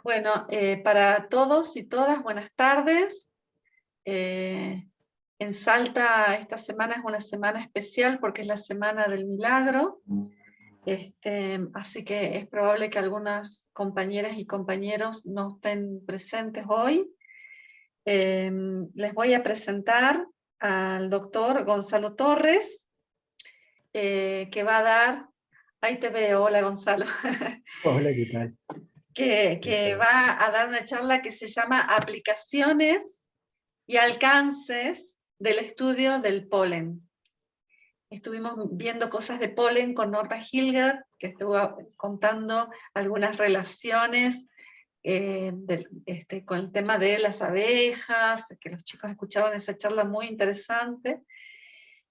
Bueno, para todos y todas, buenas tardes. En Salta esta semana es una semana especial porque es la Semana del Milagro. Así que es probable que algunas compañeras y compañeros no estén presentes hoy. Les voy a presentar al doctor Gonzalo Torres, que va a dar... Ahí te veo, hola Gonzalo. Hola, ¿qué tal? Que va a dar una charla que se llama Aplicaciones y alcances del estudio del polen. Estuvimos viendo cosas de polen con Norma Hilgert, que estuvo contando algunas relaciones con el tema de las abejas, que los chicos escuchaban esa charla muy interesante.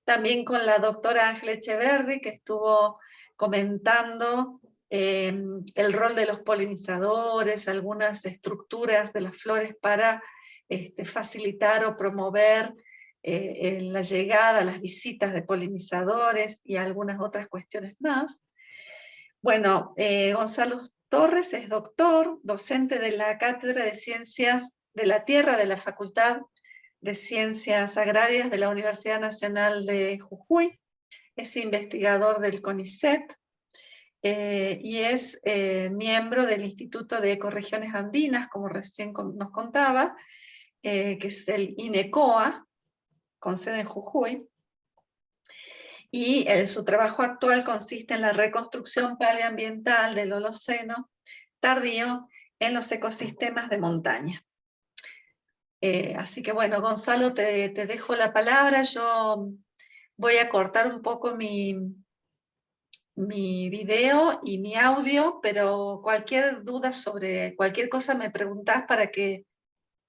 También con la doctora Ángela Echeverri, que estuvo comentando el rol de los polinizadores, algunas estructuras de las flores para facilitar o promover la llegada, las visitas de polinizadores y algunas otras cuestiones más. Bueno, Gonzalo Torres es doctor, docente de la Cátedra de Ciencias de la Tierra de la Facultad de Ciencias Agrarias de la Universidad Nacional de Jujuy, es investigador del CONICET y es miembro del Instituto de Ecorregiones Andinas, como recién nos contaba, que es el INECOA, con sede en Jujuy. Y su trabajo actual consiste en la reconstrucción paleoambiental del Holoceno tardío en los ecosistemas de montaña. Así que bueno, Gonzalo, te dejo la palabra. Yo voy a cortar un poco mi video y mi audio, pero cualquier duda sobre cualquier cosa me preguntás para que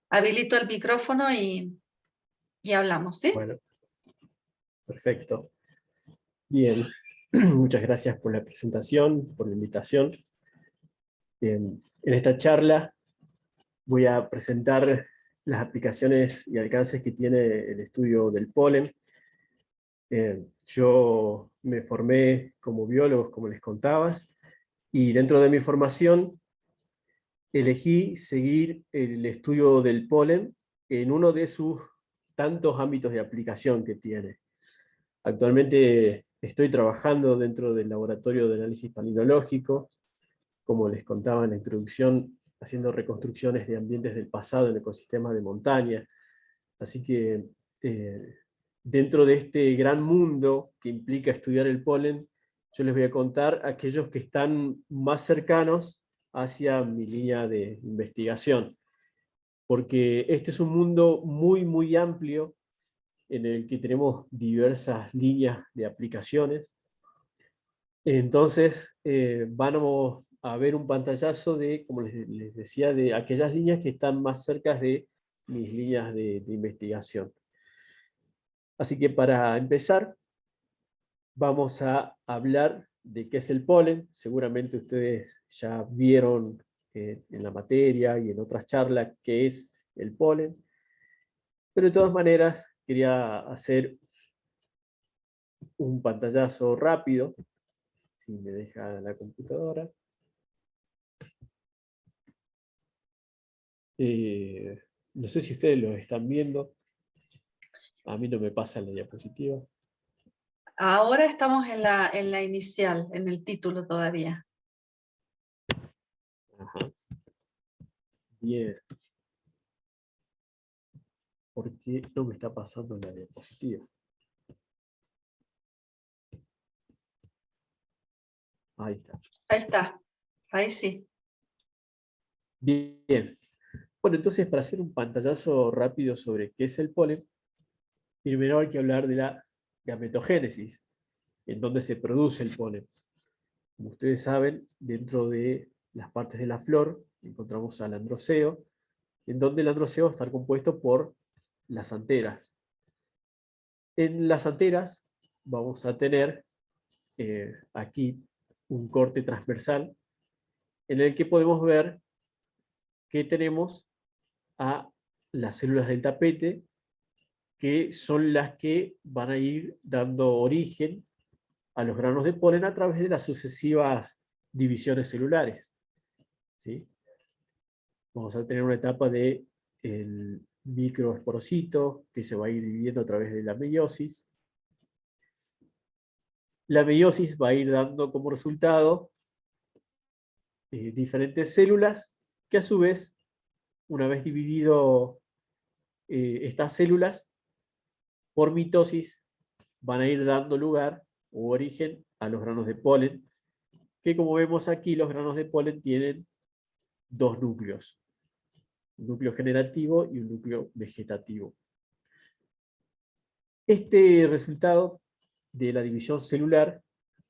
habilito el micrófono y hablamos, ¿sí? Bueno, perfecto. Bien, muchas gracias por la presentación, por la invitación. Bien, en esta charla voy a presentar las aplicaciones y alcances que tiene el estudio del polen. Yo me formé como biólogo, como les contabas, y dentro de mi formación elegí seguir el estudio del polen en uno de sus tantos ámbitos de aplicación que tiene. Actualmente estoy trabajando dentro del laboratorio de análisis palinológico, como les contaba en la introducción, haciendo reconstrucciones de ambientes del pasado en ecosistemas de montaña. Así que dentro de este gran mundo que implica estudiar el polen, yo les voy a contar aquellos que están más cercanos hacia mi línea de investigación. Porque este es un mundo muy, muy amplio, en el que tenemos diversas líneas de aplicaciones. Entonces, vamos a ver un pantallazo de, como les decía, de aquellas líneas que están más cerca de mis líneas de investigación. Así que para empezar, vamos a hablar de qué es el polen. Seguramente ustedes ya vieron en la materia y en otras charlas qué es el polen. Pero de todas maneras, quería hacer un pantallazo rápido, si me deja la computadora. No sé si ustedes lo están viendo. A mí no me pasa en la diapositiva. Ahora estamos en la inicial, en el título todavía. Ajá. Bien. ¿Por qué no me está pasando en la diapositiva? Ahí está. Ahí está, ahí sí. Bien. Bueno, entonces para hacer un pantallazo rápido sobre qué es el polen, primero hay que hablar de la gametogénesis, en donde se produce el polen. Como ustedes saben, dentro de las partes de la flor encontramos al androceo, en donde el androceo va a estar compuesto por las anteras. En las anteras vamos a tener aquí un corte transversal en el que podemos ver que tenemos a las células del tapete, que son las que van a ir dando origen a los granos de polen a través de las sucesivas divisiones celulares, ¿sí? Vamos a tener una etapa de el microesporocito, que se va a ir dividiendo a través de la meiosis. La meiosis va a ir dando como resultado diferentes células, que a su vez, una vez dividido estas células, por mitosis, van a ir dando lugar u origen a los granos de polen, que como vemos aquí, los granos de polen tienen dos núcleos, un núcleo generativo y un núcleo vegetativo. Este resultado de la división celular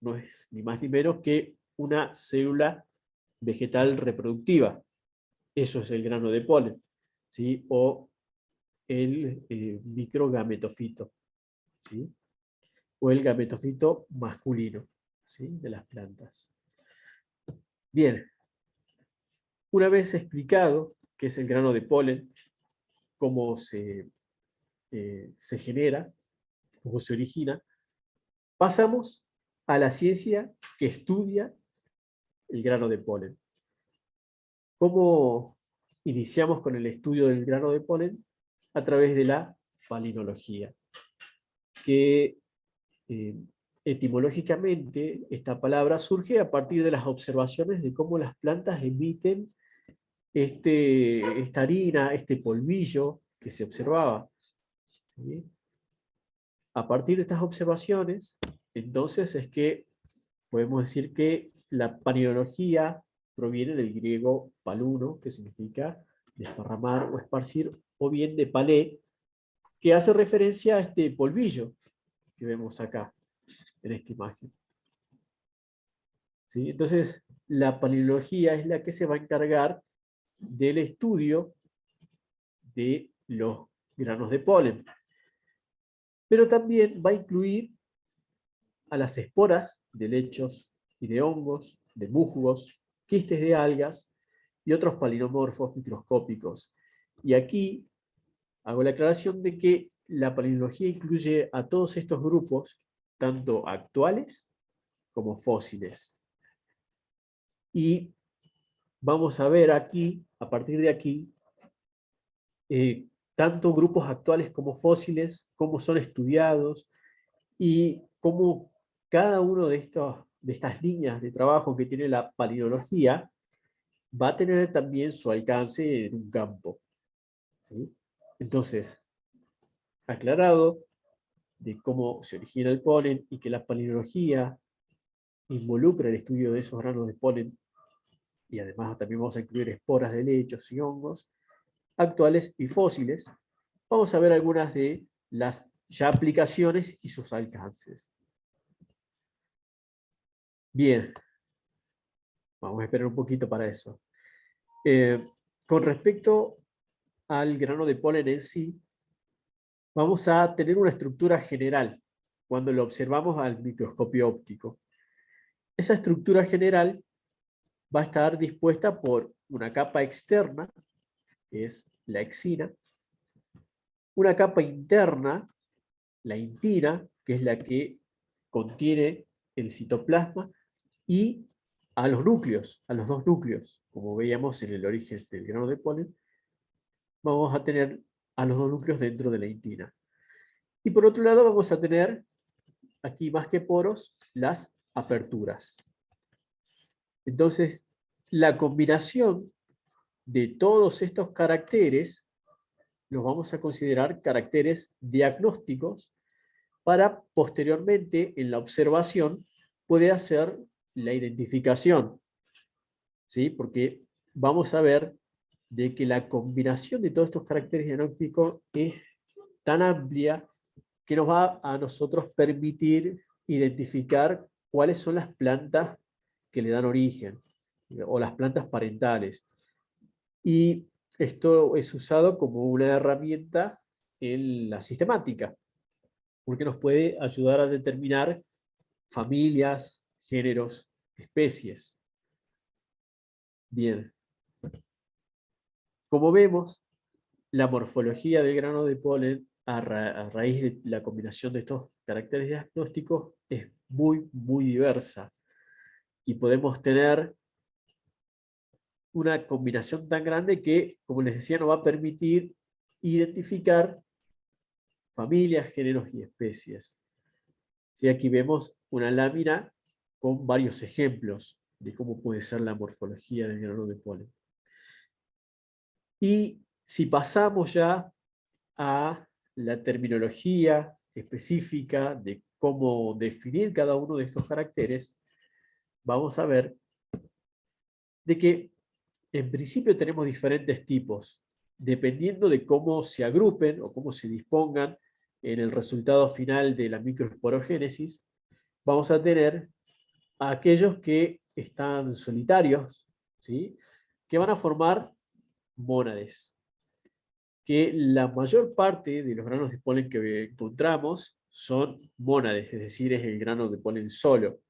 no es ni más ni menos que una célula vegetal reproductiva. Eso es el grano de polen, ¿sí? O el microgametofito, ¿sí? O el gametofito masculino, ¿sí? De las plantas. Bien, una vez explicado qué es el grano de polen, cómo se genera, cómo se origina, pasamos a la ciencia que estudia el grano de polen. ¿Cómo iniciamos con el estudio del grano de polen? A través de la palinología, que etimológicamente esta palabra surge a partir de las observaciones de cómo las plantas emiten esta harina, este polvillo que se observaba, ¿sí? A partir de estas observaciones, entonces es que podemos decir que la palinología proviene del griego paluno, que significa desparramar o esparcir, o bien de palé, que hace referencia a este polvillo que vemos acá, en esta imagen. ¿Sí? Entonces, la palinología es la que se va a encargar del estudio de los granos de polen. Pero también va a incluir a las esporas de lechos y de hongos, de musgos, quistes de algas y otros palinomorfos microscópicos. Y aquí hago la aclaración de que la palinología incluye a todos estos grupos, tanto actuales como fósiles. Y vamos a ver aquí, a partir de aquí, tanto grupos actuales como fósiles, cómo son estudiados y cómo cada uno de estas líneas de trabajo que tiene la palinología va a tener también su alcance en un campo, ¿sí? Entonces, aclarado de cómo se origina el polen y que la palinología involucra el estudio de esos granos de polen, y además también vamos a incluir esporas de lechos y hongos, actuales y fósiles, vamos a ver algunas de las ya aplicaciones y sus alcances. Bien, vamos a esperar un poquito para eso. Con respecto al grano de polen en sí, vamos a tener una estructura general cuando lo observamos al microscopio óptico. Esa estructura general va a estar dispuesta por una capa externa, que es la exina, una capa interna, la intina, que es la que contiene el citoplasma, y a los núcleos, a los dos núcleos, como veíamos en el origen del grano de polen, vamos a tener a los dos núcleos dentro de la intina. Y por otro lado vamos a tener, aquí más que poros, las aperturas. Entonces, la combinación de todos estos caracteres los vamos a considerar caracteres diagnósticos para posteriormente, en la observación, poder hacer la identificación, ¿sí? Porque vamos a ver de que la combinación de todos estos caracteres diagnósticos es tan amplia que nos va a nosotros permitir identificar cuáles son las plantas que le dan origen, o las plantas parentales. Y esto es usado como una herramienta en la sistemática, porque nos puede ayudar a determinar familias, géneros, especies. Bien. Como vemos, la morfología del grano de polen a raíz de la combinación de estos caracteres diagnósticos es muy, muy diversa. y podemos tener una combinación tan grande que, como les decía, nos va a permitir identificar familias, géneros y especies. ¿Sí? Aquí vemos una lámina con varios ejemplos de cómo puede ser la morfología del grano de polen. Y si pasamos ya a la terminología específica de cómo definir cada uno de estos caracteres, vamos a ver de que en principio tenemos diferentes tipos, dependiendo de cómo se agrupen o cómo se dispongan en el resultado final de la microesporogénesis. Vamos a tener a aquellos que están solitarios, ¿sí? Que van a formar mónades, que la mayor parte de los granos de polen que encontramos son mónades, es decir, es el grano de polen solo.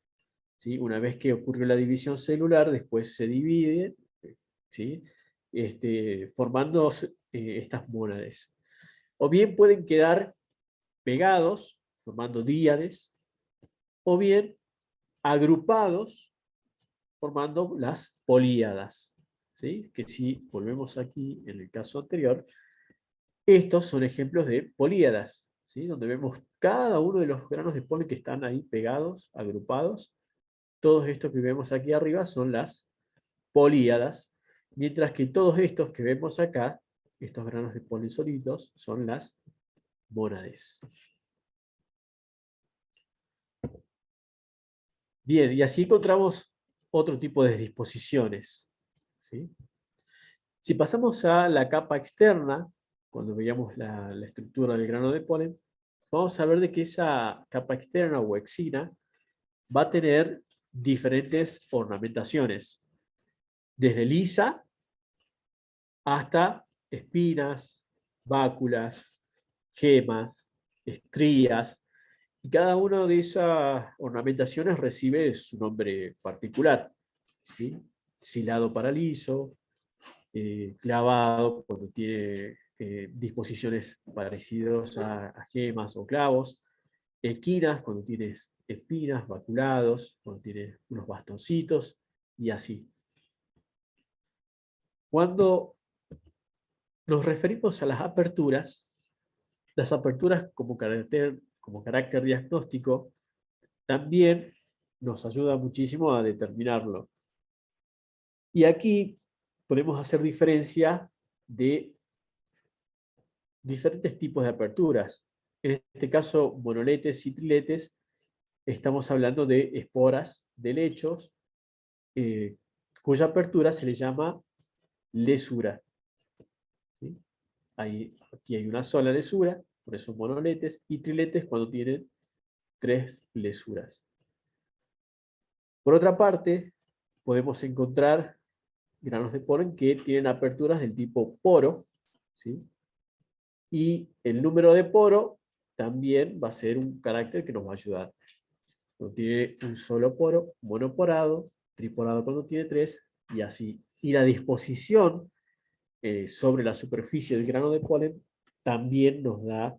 ¿Sí? Una vez que ocurrió la división celular, después se divide, ¿sí? Formando estas mónades. O bien pueden quedar pegados, formando díades, o bien agrupados, formando las políadas. ¿Sí? Que si volvemos aquí en el caso anterior, estos son ejemplos de políadas, ¿sí? Donde vemos cada uno de los granos de polen que están ahí pegados, agrupados. Todos estos que vemos aquí arriba son las políadas, mientras que todos estos que vemos acá, estos granos de polen solitos, son las mónades. Bien, y así encontramos otro tipo de disposiciones, ¿sí? Si pasamos a la capa externa, cuando veamos la estructura del grano de polen, vamos a ver de que esa capa externa o exina va a tener diferentes ornamentaciones, desde lisa hasta espinas, báculas, gemas, estrías, y cada una de esas ornamentaciones recibe su nombre particular, ¿sí? Silado para liso, clavado cuando tiene disposiciones parecidas a gemas o clavos, esquinas cuando tienes espinas, baculados, cuando tienes unos bastoncitos, y así. Cuando nos referimos a las aperturas como carácter diagnóstico también nos ayuda muchísimo a determinarlo. Y aquí podemos hacer diferencia de diferentes tipos de aperturas. En este caso, monoletes y triletes, estamos hablando de esporas de lechos, cuya apertura se le llama lesura. ¿Sí? Aquí hay una sola lesura, por eso monoletes, y triletes cuando tienen 3 lesuras. Por otra parte, podemos encontrar granos de polen que tienen aperturas del tipo poro, ¿sí? Y el número de poro también va a ser un carácter que nos va a ayudar. Cuando tiene un solo poro, monoporado, triporado cuando tiene 3, y así. Y la disposición sobre la superficie del grano de polen también nos da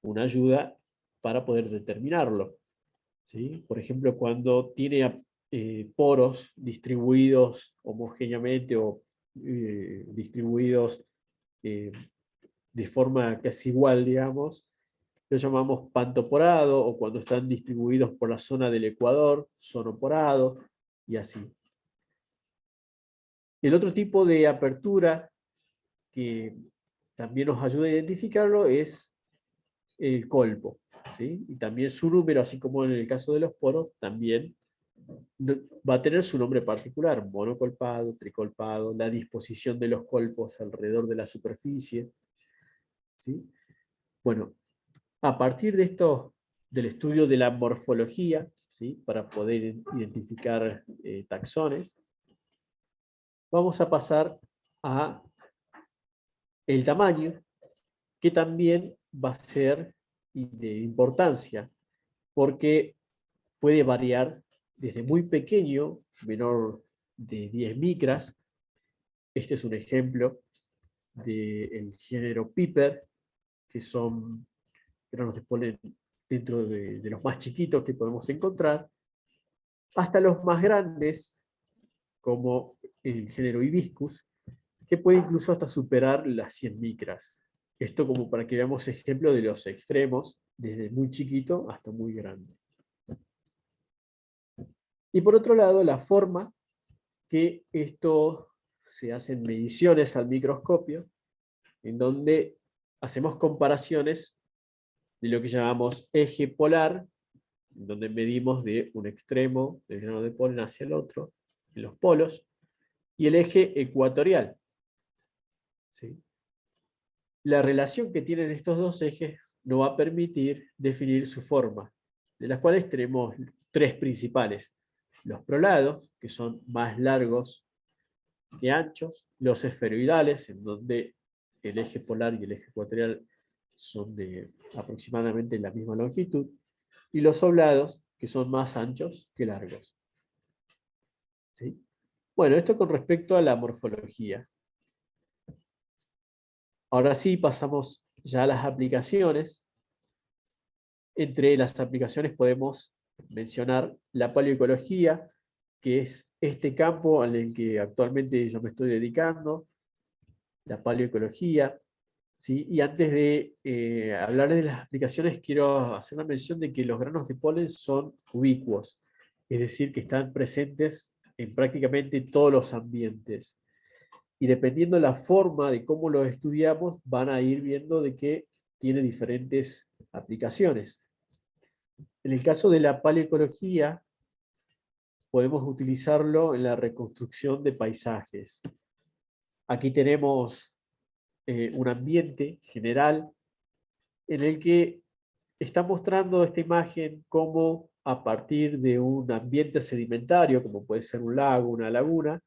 una ayuda para poder determinarlo, ¿sí? Por ejemplo, cuando tiene poros distribuidos homogéneamente o distribuidos eh, de forma casi igual, digamos, lo llamamos pantoporado, o cuando están distribuidos por la zona del ecuador, sonoporado, y así. El otro tipo de apertura que también nos ayuda a identificarlo es el colpo, ¿sí? Y también su número, así como en el caso de los poros, también va a tener su nombre particular: monocolpado, tricolpado, la disposición de los colpos alrededor de la superficie, ¿sí? Bueno, a partir de esto, del estudio de la morfología, ¿sí? Para poder identificar taxones, vamos a pasar a el tamaño, que también va a ser de importancia, porque puede variar desde muy pequeño, menor de 10 micras. Este es un ejemplo del género Piper, que son granos de polen dentro de los más chiquitos que podemos encontrar, hasta los más grandes, como el género Hibiscus, que puede incluso hasta superar las 100 micras. Esto como para que veamos ejemplo de los extremos, desde muy chiquito hasta muy grande. Y por otro lado, la forma que esto se hacen mediciones al microscopio, en donde hacemos comparaciones de lo que llamamos eje polar, en donde medimos de un extremo del grano de polen hacia el otro, en los polos, y el eje ecuatorial. ¿Sí? La relación que tienen estos dos ejes nos va a permitir definir su forma, de las cuales tenemos tres principales. Los prolados, que son más largos que anchos, los esferoidales, en donde el eje polar y el eje ecuatorial son de aproximadamente la misma longitud, y los oblados, que son más anchos que largos. ¿Sí? Bueno, esto con respecto a la morfología. Ahora sí pasamos ya a las aplicaciones. Entre las aplicaciones podemos mencionar la paleoecología, que es este campo al el que actualmente yo me estoy dedicando, la paleoecología. ¿Sí? Y antes de hablar de las aplicaciones, quiero hacer una mención de que los granos de polen son ubicuos, es decir, que están presentes en prácticamente todos los ambientes. Y dependiendo de la forma de cómo los estudiamos, van a ir viendo de que tiene diferentes aplicaciones. En el caso de la paleoecología, podemos utilizarlo en la reconstrucción de paisajes. Aquí tenemos un ambiente general en el que está mostrando esta imagen cómo a partir de un ambiente sedimentario, como puede ser un lago, una laguna,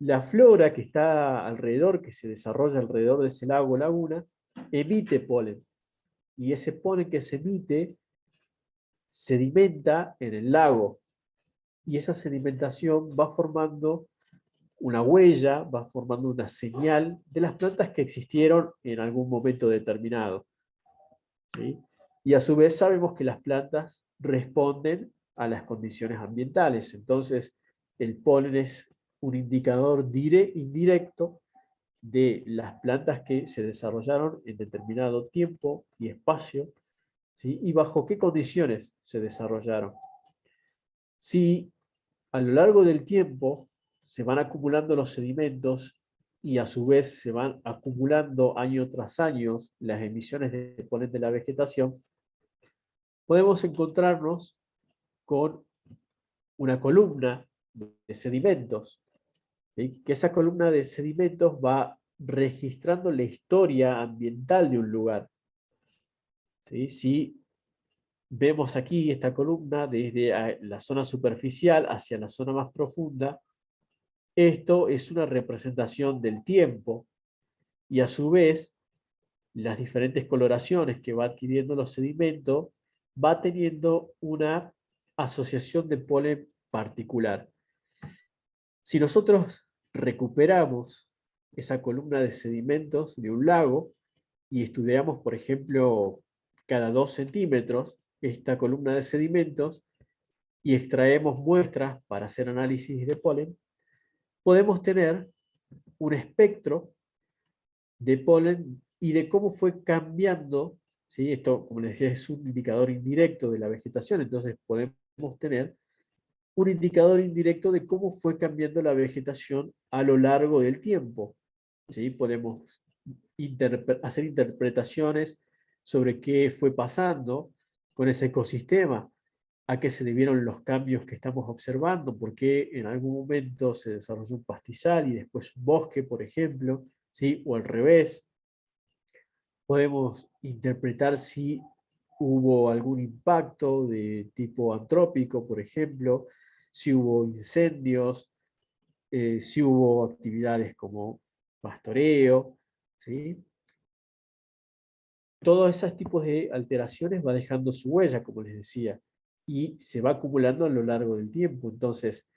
la flora que está alrededor, que se desarrolla alrededor de ese lago o laguna, emite polen. Y ese polen que se emite sedimenta en el lago. Y esa sedimentación va formando una huella, va formando una señal de las plantas que existieron en algún momento determinado. ¿Sí? Y a su vez sabemos que las plantas responden a las condiciones ambientales. Entonces, el polen es un indicador indirecto de las plantas que se desarrollaron en determinado tiempo y espacio, ¿sí? Y bajo qué condiciones se desarrollaron. Si a lo largo del tiempo se van acumulando los sedimentos y a su vez se van acumulando año tras año las emisiones de polen de la vegetación, podemos encontrarnos con una columna de sedimentos, ¿sí? Que esa columna de sedimentos va registrando la historia ambiental de un lugar. ¿Sí? Si vemos aquí esta columna desde la zona superficial hacia la zona más profunda, esto es una representación del tiempo y a su vez las diferentes coloraciones que va adquiriendo los sedimentos va teniendo una asociación de polen particular. Si nosotros recuperamos esa columna de sedimentos de un lago y estudiamos, por ejemplo, cada 2 centímetros esta columna de sedimentos y extraemos muestras para hacer análisis de polen, podemos tener un espectro de polen y de cómo fue cambiando, ¿sí? Esto, como les decía, es un indicador indirecto de la vegetación, entonces podemos tener un indicador indirecto de cómo fue cambiando la vegetación a lo largo del tiempo. ¿Sí? Podemos hacer interpretaciones sobre qué fue pasando con ese ecosistema, a qué se debieron los cambios que estamos observando, por qué en algún momento se desarrolló un pastizal y después un bosque, por ejemplo, ¿sí? O al revés. Podemos interpretar si hubo algún impacto de tipo antrópico, por ejemplo, si hubo incendios, si hubo actividades como pastoreo, ¿sí? Todos esos tipos de alteraciones va dejando su huella, como les decía, y se va acumulando a lo largo del tiempo. Entonces,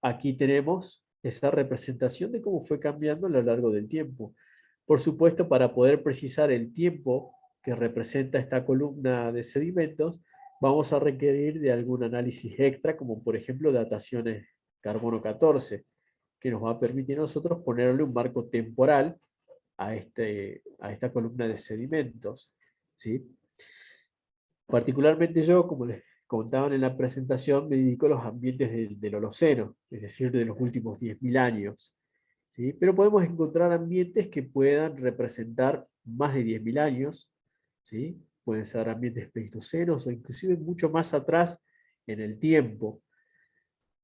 aquí tenemos esa representación de cómo fue cambiando a lo largo del tiempo. Por supuesto, para poder precisar el tiempo que representa esta columna de sedimentos, vamos a requerir de algún análisis extra, como por ejemplo dataciones carbono 14, que nos va a permitir a nosotros ponerle un marco temporal a esta columna de sedimentos, ¿sí? Particularmente yo, como les contaban en la presentación, me dedico a los ambientes del Holoceno, es decir, de los últimos 10.000 años, ¿sí? Pero podemos encontrar ambientes que puedan representar más de 10.000 años, ¿sí? Pueden ser ambientes pleistocenos o inclusive mucho más atrás en el tiempo.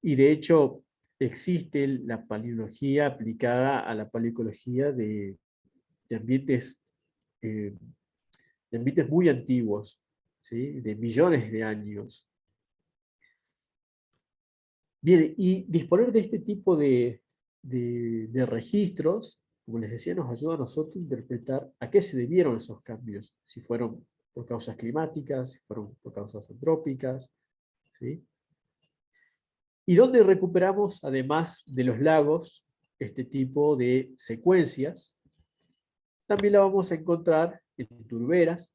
Y de hecho existe la paleología aplicada a la paleoecología de ambientes, eh, de ambientes muy antiguos, ¿sí? De millones de años. Bien, y disponer de este tipo de registros, como les decía, nos ayuda a nosotros a interpretar a qué se debieron esos cambios, si fueron por causas climáticas, si fueron por causas antrópicas, ¿sí? Y donde recuperamos, además de los lagos, este tipo de secuencias, también la vamos a encontrar en turberas,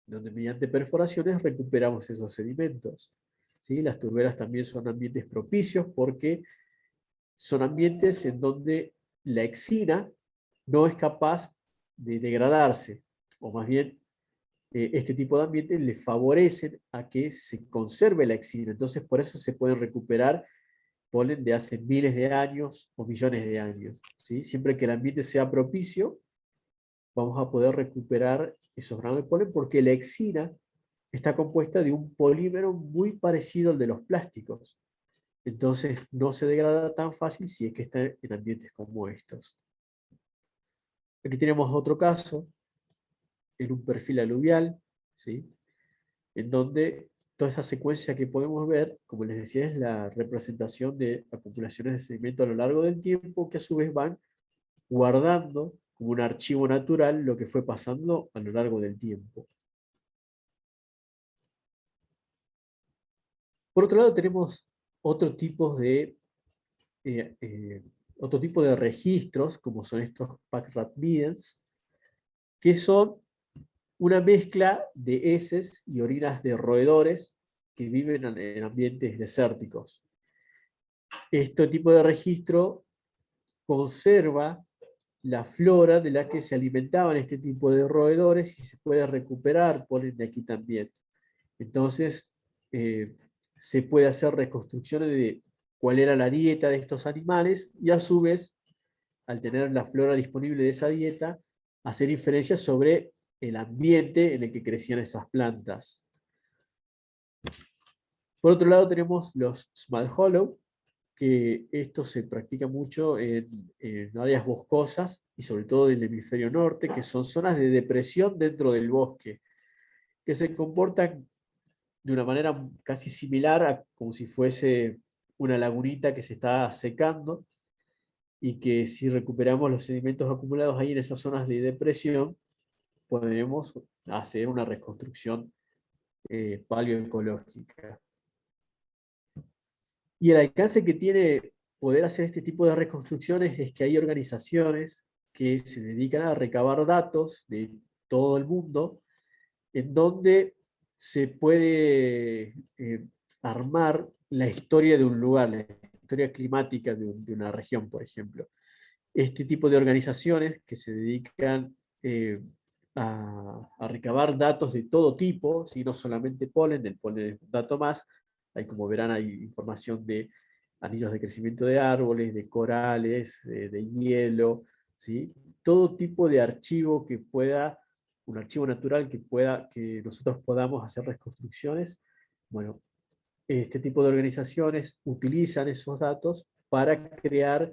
donde mediante perforaciones recuperamos esos sedimentos, ¿sí? Las turberas también son ambientes propicios porque son ambientes en donde la exina no es capaz de degradarse, o más bien este tipo de ambientes le favorecen a que se conserve la exina. Entonces, por eso se pueden recuperar polen de hace miles de años o millones de años, ¿sí? Siempre que el ambiente sea propicio, vamos a poder recuperar esos granos de polen porque la exina está compuesta de un polímero muy parecido al de los plásticos. Entonces no se degrada tan fácil si es que está en ambientes como estos. Aquí tenemos otro caso, en un perfil aluvial, ¿sí? En donde toda esa secuencia que podemos ver, como les decía, es la representación de acumulaciones de sedimento a lo largo del tiempo, que a su vez van guardando como un archivo natural lo que fue pasando a lo largo del tiempo. Por otro lado, tenemos otro tipo de, eh, eh, otro tipo de registros, como son estos pack-rat middens, que son una mezcla de heces y orinas de roedores que viven en ambientes desérticos. Este tipo de registro conserva la flora de la que se alimentaban este tipo de roedores y se puede recuperar polen de aquí también. Entonces, se puede hacer reconstrucciones de cuál era la dieta de estos animales y a su vez, al tener la flora disponible de esa dieta, hacer inferencias sobre el ambiente en el que crecían esas plantas. Por otro lado tenemos los small hollow, que esto se practica mucho en áreas boscosas y sobre todo del hemisferio norte, que son zonas de depresión dentro del bosque, que se comportan de una manera casi similar a como si fuese una lagunita que se está secando y que si recuperamos los sedimentos acumulados ahí en esas zonas de depresión, podemos hacer una reconstrucción paleoecológica. Y el alcance que tiene poder hacer este tipo de reconstrucciones es que hay organizaciones que se dedican a recabar datos de todo el mundo, en donde se puede armar la historia de un lugar, la historia climática de una región, por ejemplo. Este tipo de organizaciones que se dedican a recabar datos de todo tipo, ¿sí? No solamente polen, el polen es un dato más, hay, como verán, hay información de anillos de crecimiento de árboles, de corales, de hielo, ¿sí? Todo tipo de archivo que pueda, un archivo natural que nosotros podamos hacer reconstrucciones. Bueno, este tipo de organizaciones utilizan esos datos para crear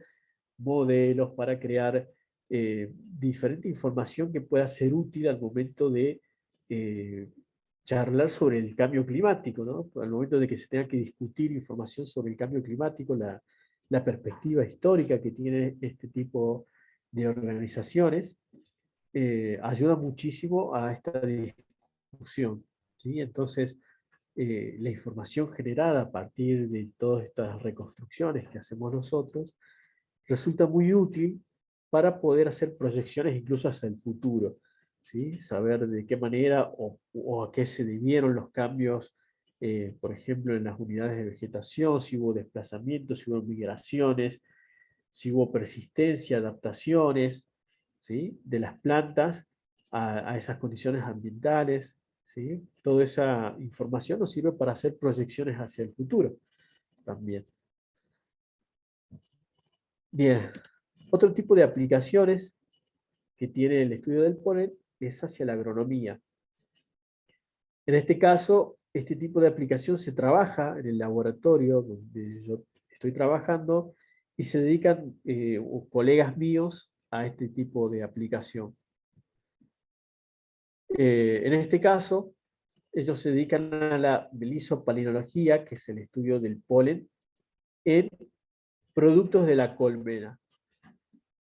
modelos, para crear diferente información que pueda ser útil al momento de charlar sobre el cambio climático, ¿no? Al momento de que se tenga que discutir información sobre el cambio climático, la perspectiva histórica que tiene este tipo de organizaciones, ayuda muchísimo a esta discusión, ¿sí? Entonces, la información generada a partir de todas estas reconstrucciones que hacemos nosotros resulta muy útil para poder hacer proyecciones incluso hacia el futuro, ¿sí? Saber de qué manera o a qué se debieron los cambios por ejemplo, en las unidades de vegetación, si hubo desplazamientos, si hubo migraciones, si hubo persistencia, adaptaciones, ¿sí?, de las plantas a esas condiciones ambientales, ¿sí? Toda esa información nos sirve para hacer proyecciones hacia el futuro también. Bien, otro tipo de aplicaciones que tiene el estudio del polen es hacia la agronomía. En este caso, este tipo de aplicación se trabaja en el laboratorio donde yo estoy trabajando y se dedican colegas míos a este tipo de aplicación. En este caso, ellos se dedican a la melisopalinología, que es el estudio del polen, en productos de la colmena.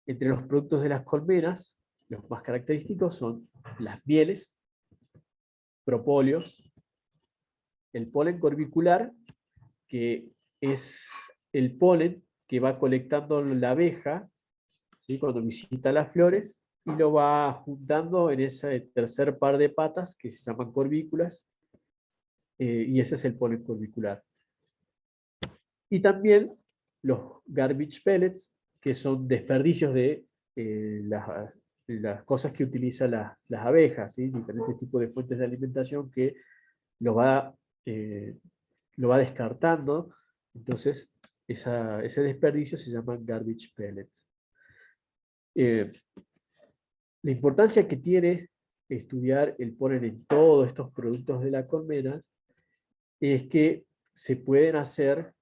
Entre los productos de las colmenas, los más característicos son las mieles, propóleos, el polen corbicular, que es el polen que va colectando la abeja, ¿sí?, cuando visita las flores, y lo va juntando en ese tercer par de patas que se llaman corbículas, y ese es el polen corbicular. Y también los garbage pellets, que son desperdicios de las cosas que utilizan las abejas, ¿sí?, diferentes tipos de fuentes de alimentación que lo va, lo va descartando. Entonces, ese desperdicio se llama garbage pellets. La importancia que tiene estudiar el polen en todos estos productos de la colmena es que se pueden hacer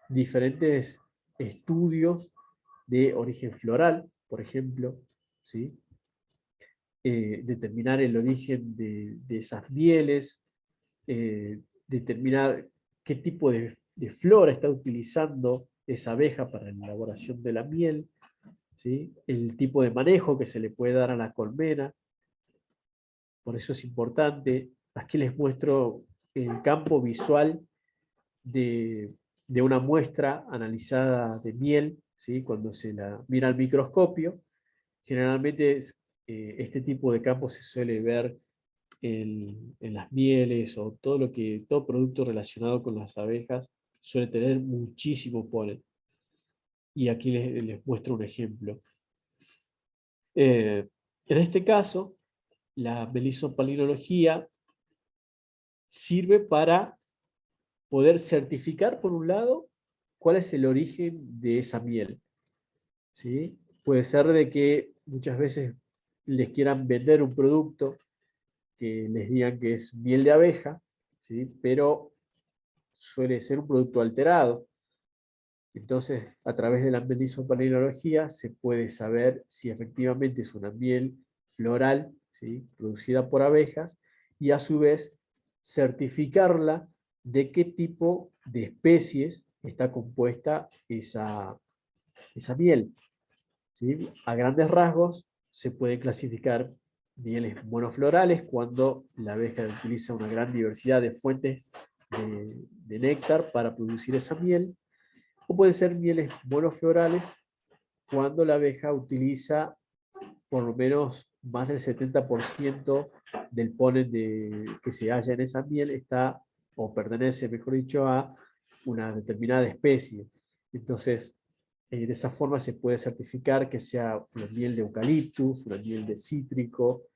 diferentes estudios de origen floral, por ejemplo, ¿sí? Determinar el origen de esas mieles, determinar qué tipo de flora está utilizando esa abeja para la elaboración de la miel, ¿sí?, el tipo de manejo que se le puede dar a la colmena. Por eso es importante. Aquí les muestro el campo visual de una muestra analizada de miel, ¿sí?, cuando se la mira al microscopio. Generalmente este tipo de campo se suele ver en las mieles o todo producto relacionado con las abejas suele tener muchísimo polen. Y aquí les muestro un ejemplo. En este caso, la melisopalinología sirve para poder certificar, por un lado, cuál es el origen de esa miel, ¿sí? Puede ser de que muchas veces les quieran vender un producto que les digan que es miel de abeja, ¿sí?, pero suele ser un producto alterado. Entonces, a través de la melisopalinología se puede saber si efectivamente es una miel floral, ¿sí?, producida por abejas, y a su vez certificarla de qué tipo de especies está compuesta esa miel, ¿sí? A grandes rasgos se puede clasificar mieles monoflorales cuando la abeja utiliza una gran diversidad de fuentes de néctar para producir esa miel, o pueden ser mieles monoflorales cuando la abeja utiliza por lo menos más del 70% del polen que se halla en esa miel está, o pertenece, mejor dicho, a una determinada especie. Entonces, de esa forma se puede certificar que sea una miel de eucaliptus, una miel de cítrico,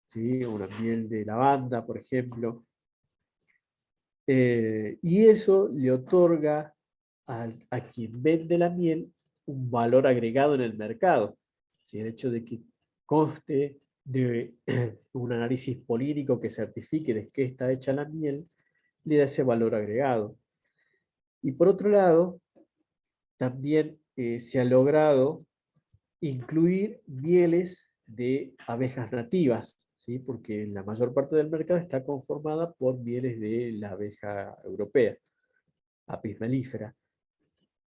¿sí?, una miel de lavanda, por ejemplo. Y eso le otorga a quien vende la miel un valor agregado en el mercado. ¿Sí? El hecho de que conste de un análisis político que certifique de qué está hecha la miel, le da ese valor agregado. Y por otro lado, también se ha logrado incluir mieles de abejas nativas, ¿sí?, porque la mayor parte del mercado está conformada por mieles de la abeja europea, Apis mellifera.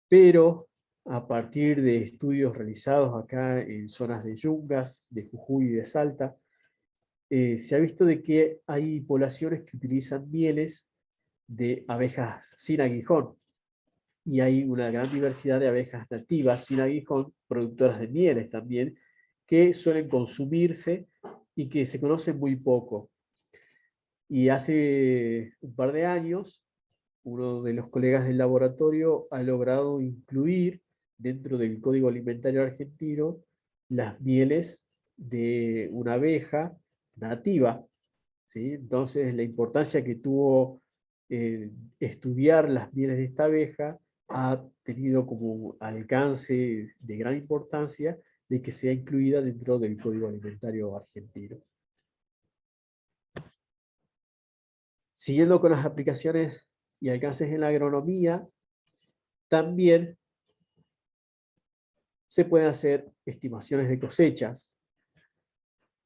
Pero a partir de estudios realizados acá en zonas de Yungas, de Jujuy y de Salta, se ha visto de que hay poblaciones que utilizan mieles de abejas sin aguijón, y hay una gran diversidad de abejas nativas sin aguijón, productoras de mieles también, que suelen consumirse y que se conocen muy poco. Y hace un par de años, uno de los colegas del laboratorio ha logrado incluir dentro del Código Alimentario Argentino las mieles de una abeja nativa, ¿sí? Entonces, la importancia que tuvo estudiar las mieles de esta abeja ha tenido como alcance de gran importancia de que sea incluida dentro del Código Alimentario Argentino. Siguiendo con las aplicaciones y alcances en la agronomía, también se pueden hacer estimaciones de cosechas.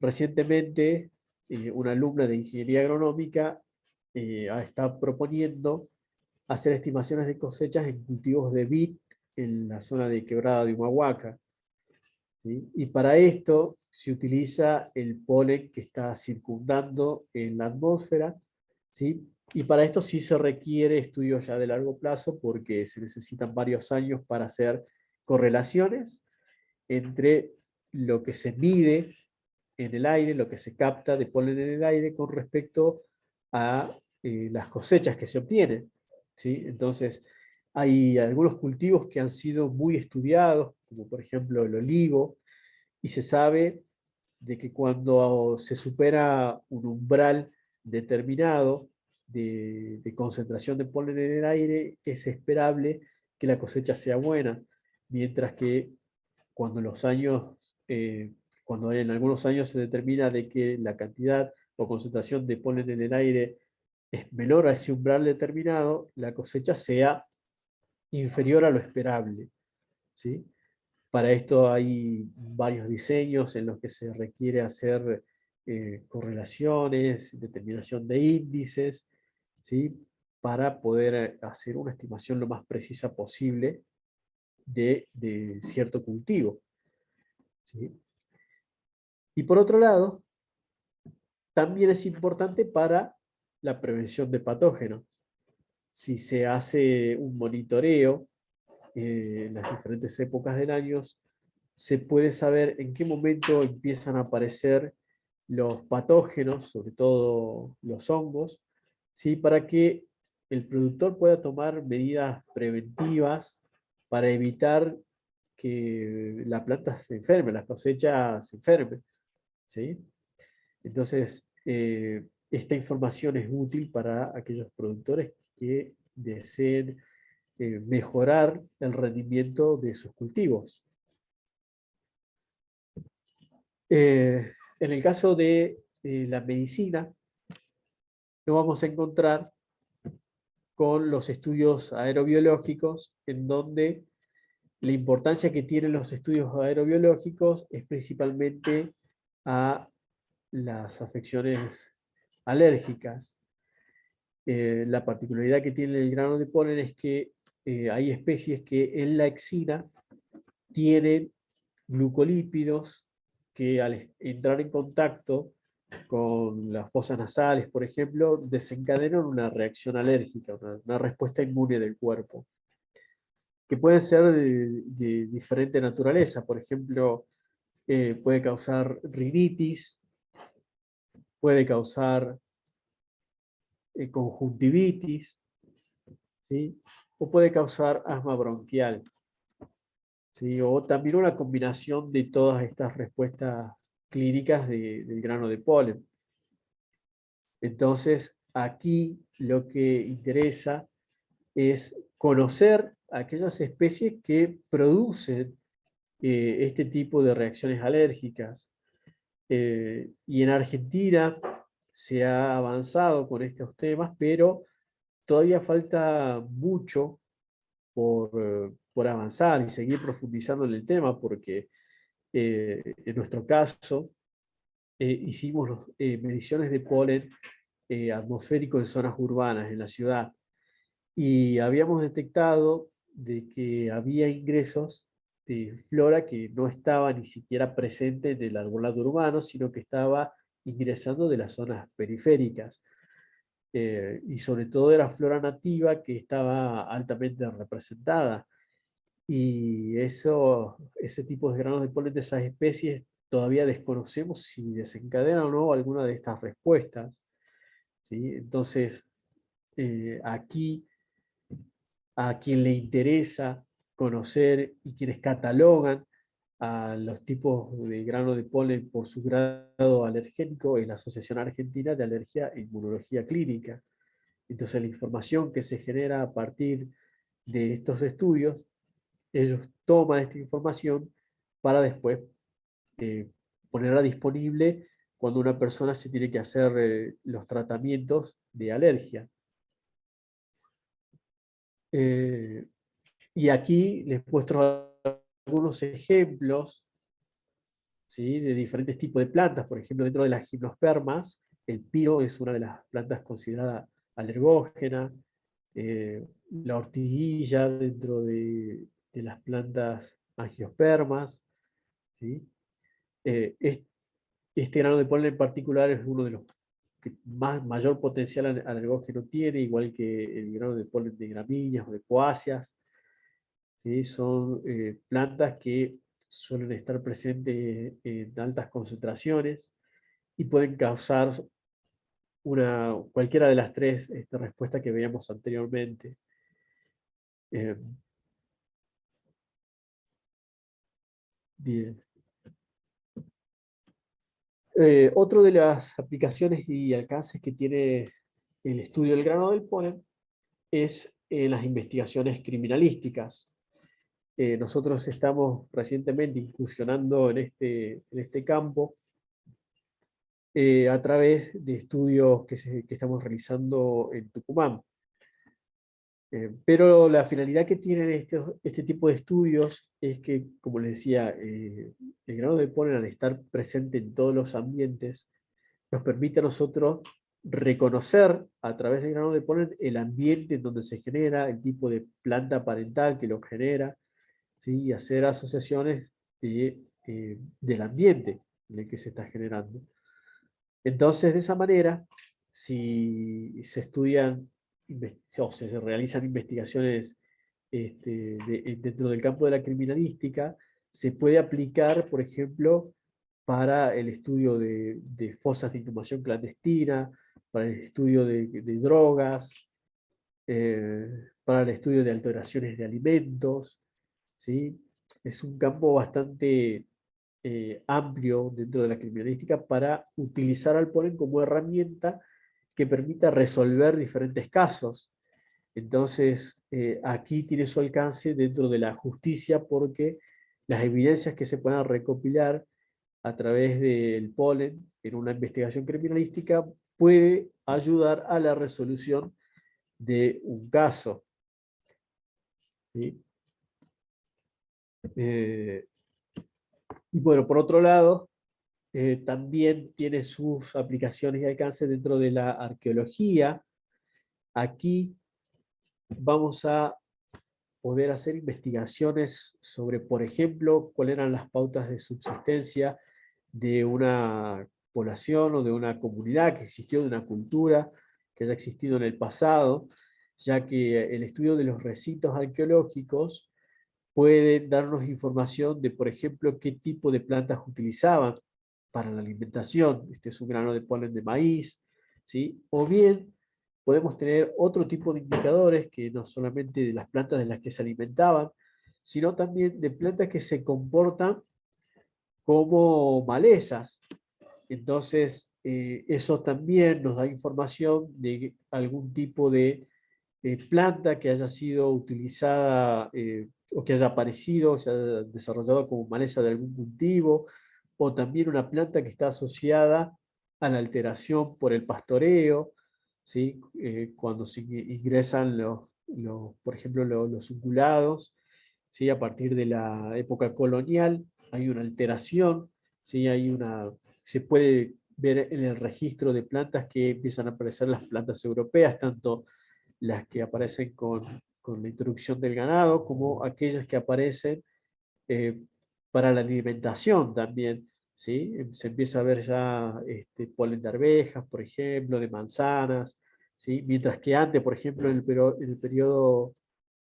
Recientemente, una alumna de ingeniería agronómica está proponiendo hacer estimaciones de cosechas en cultivos de vid en la zona de Quebrada de Humahuaca, ¿sí? Y para esto se utiliza el polen que está circundando en la atmósfera, ¿sí? Y para esto sí se requiere estudios ya de largo plazo porque se necesitan varios años para hacer correlaciones entre lo que se mide en el aire, lo que se capta de polen en el aire con respecto a las cosechas que se obtienen, ¿sí? Entonces, hay algunos cultivos que han sido muy estudiados, como por ejemplo el olivo, y se sabe de que cuando se supera un umbral determinado de concentración de polen en el aire, es esperable que la cosecha sea buena, mientras que cuando cuando en algunos años se determina de que la cantidad o concentración de polen en el aire es menor a ese umbral determinado, la cosecha sea inferior a lo esperable, ¿sí? Para esto hay varios diseños en los que se requiere hacer correlaciones, determinación de índices, ¿sí? Para poder hacer una estimación lo más precisa posible de cierto cultivo, ¿sí? Y por otro lado, también es importante para la prevención de patógenos. Si se hace un monitoreo en las diferentes épocas del año, se puede saber en qué momento empiezan a aparecer los patógenos, sobre todo los hongos, ¿sí? Para que el productor pueda tomar medidas preventivas para evitar que la planta se enferme, la cosecha se enferme, ¿sí? Entonces, esta información es útil para aquellos productores que deseen mejorar el rendimiento de sus cultivos. En el caso de la medicina, nos vamos a encontrar con los estudios aerobiológicos, en donde la importancia que tienen los estudios aerobiológicos es principalmente a las afecciones alérgicas. La particularidad que tiene el grano de polen es que hay especies que en la exina tienen glucolípidos que al entrar en contacto con las fosas nasales, por ejemplo, desencadenan una reacción alérgica, una respuesta inmune del cuerpo, que puede ser de diferente naturaleza. Por ejemplo, puede causar rinitis, puede causar conjuntivitis, ¿sí? O puede causar asma bronquial, ¿sí? O también una combinación de todas estas respuestas clínicas del grano de polen. Entonces, aquí lo que interesa es conocer aquellas especies que producen este tipo de reacciones alérgicas. Y en Argentina se ha avanzado con estos temas, pero todavía falta mucho por avanzar y seguir profundizando en el tema, porque en nuestro caso hicimos mediciones de polen atmosférico en zonas urbanas, en la ciudad, y habíamos detectado de que había ingresos de flora que no estaba ni siquiera presente en el arbolado urbano, sino que estaba ingresando de las zonas periféricas. Y sobre todo era flora nativa que estaba altamente representada. Y ese tipo de granos de polen de esas especies todavía desconocemos si desencadenan o no alguna de estas respuestas. ¿sí? Entonces, aquí, a quien le interesa conocer y quienes catalogan a los tipos de grano de polen por su grado alergénico en la Asociación Argentina de Alergia e Inmunología Clínica. Entonces, la información que se genera a partir de estos estudios, ellos toman esta información para después ponerla disponible cuando una persona se tiene que hacer los tratamientos de alergia. Y aquí les muestro algunos ejemplos, ¿sí?, de diferentes tipos de plantas. Por ejemplo, dentro de las gimnospermas, el pino es una de las plantas consideradas alergógenas. La ortiguilla dentro de las plantas angiospermas, ¿sí? Este grano de polen en particular es uno de los que mayor potencial alergógeno tiene, igual que el grano de polen de gramíneas o de poáceas, ¿sí? Son plantas que suelen estar presentes en altas concentraciones y pueden causar cualquiera de las tres respuestas que veíamos anteriormente. Bien. Otro de las aplicaciones y alcances que tiene el estudio del grano del polen es en las investigaciones criminalísticas. Nosotros estamos recientemente incursionando en este campo a través de estudios que estamos realizando en Tucumán. Pero la finalidad que tienen este tipo de estudios es que, como les decía, el grano de polen, al estar presente en todos los ambientes, nos permite a nosotros reconocer a través del grano de polen el ambiente en donde se genera, el tipo de planta parental que lo genera, ¿sí?, y hacer asociaciones del ambiente en el que se está generando. Entonces, de esa manera, si se estudian o se realizan investigaciones dentro del campo de la criminalística, se puede aplicar, por ejemplo, para el estudio de fosas de inhumación clandestina, para el estudio de drogas, para el estudio de alteraciones de alimentos, ¿sí? Es un campo bastante amplio dentro de la criminalística para utilizar al polen como herramienta que permita resolver diferentes casos. Entonces, aquí tiene su alcance dentro de la justicia porque las evidencias que se puedan recopilar a través del polen en una investigación criminalística puede ayudar a la resolución de un caso, ¿sí? Y bueno, por otro lado, también tiene sus aplicaciones y alcances dentro de la arqueología. Aquí vamos a poder hacer investigaciones sobre, por ejemplo, cuáles eran las pautas de subsistencia de una población o de una comunidad que existió, de una cultura que haya existido en el pasado, ya que el estudio de los recintos arqueológicos puede darnos información de, por ejemplo, qué tipo de plantas utilizaban para la alimentación. Este es un grano de polen de maíz, ¿sí? O bien podemos tener otro tipo de indicadores que no solamente de las plantas de las que se alimentaban, sino también de plantas que se comportan como malezas. Entonces, eso también nos da información de algún tipo de planta que haya sido utilizada o que haya aparecido, o se haya desarrollado como maleza de algún cultivo, o también una planta que está asociada a la alteración por el pastoreo, ¿sí? Cuando se ingresan por ejemplo, los ungulados, ¿sí? A partir de la época colonial hay una alteración, ¿sí? Se puede ver en el registro de plantas que empiezan a aparecer las plantas europeas, tanto las que aparecen con la introducción del ganado, como aquellas que aparecen eh, para la alimentación también, ¿sí? Se empieza a ver ya polen de arvejas, por ejemplo, de manzanas, ¿sí? Mientras que antes, por ejemplo, en el periodo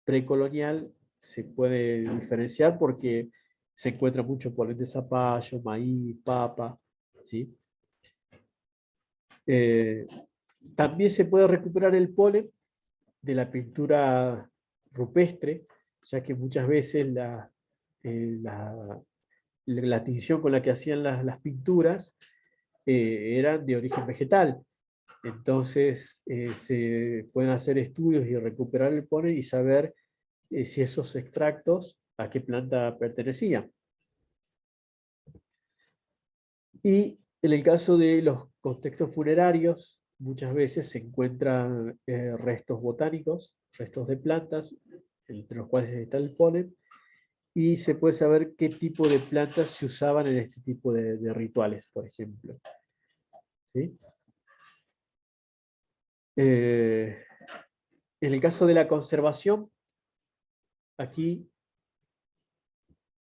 precolonial, se puede diferenciar porque se encuentra mucho polen de zapallo, maíz, papa, ¿sí? También se puede recuperar el polen de la pintura rupestre, ya que muchas veces la tinción con la que hacían las pinturas eran de origen vegetal. Entonces se pueden hacer estudios y recuperar el polen y saber si esos extractos a qué planta pertenecían. Y en el caso de los contextos funerarios, muchas veces se encuentran restos botánicos, restos de plantas, entre los cuales está el polen, y se puede saber qué tipo de plantas se usaban en este tipo de rituales, por ejemplo. ¿Sí? En el caso de la conservación, aquí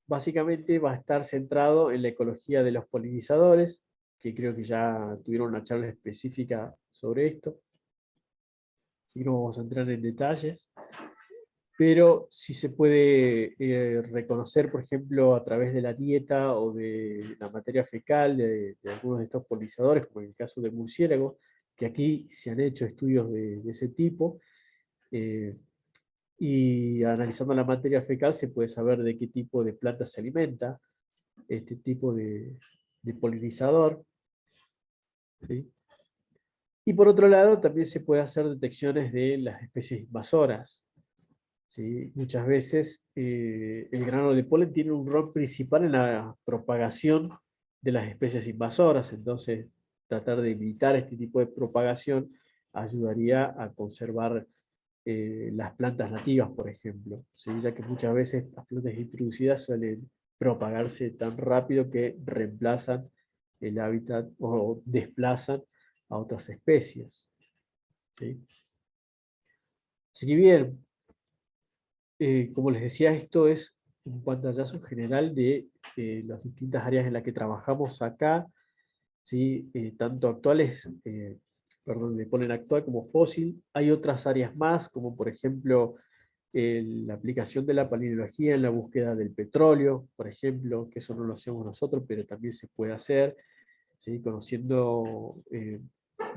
básicamente va a estar centrado en la ecología de los polinizadores, que creo que ya tuvieron una charla específica sobre esto. Así que no vamos a entrar en detalles. Pero sí se puede reconocer, por ejemplo, a través de la dieta o de la materia fecal de algunos de estos polinizadores, como en el caso del murciélago, que aquí se han hecho estudios de ese tipo, y analizando la materia fecal se puede saber de qué tipo de planta se alimenta este tipo de polinizador. ¿Sí? Y por otro lado, también se puede hacer detecciones de las especies invasoras. ¿Sí? Muchas veces el grano de polen tiene un rol principal en la propagación de las especies invasoras, entonces tratar de evitar este tipo de propagación ayudaría a conservar las plantas nativas, por ejemplo, ¿sí? Ya que muchas veces las plantas introducidas suelen propagarse tan rápido que reemplazan el hábitat o desplazan a otras especies. ¿Sí? Así que bien, como les decía, esto es un pantallazo general de las distintas áreas en las que trabajamos acá, ¿sí? Tanto actuales, perdón, de polen actual como fósil. Hay otras áreas más, como por ejemplo la aplicación de la palinología en la búsqueda del petróleo, por ejemplo, que eso no lo hacemos nosotros, pero también se puede hacer, ¿sí? Conociendo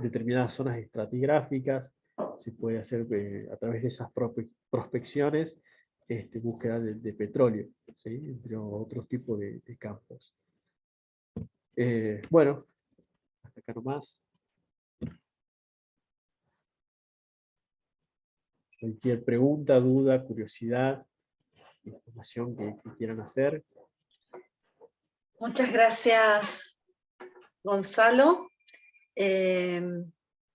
determinadas zonas estratigráficas, se puede hacer a través de esas prospecciones búsqueda de petróleo, ¿sí? Entre otros tipos de campos. Bueno, hasta acá nomás. Cualquier pregunta, duda, curiosidad, información que quieran hacer. Muchas gracias, Gonzalo.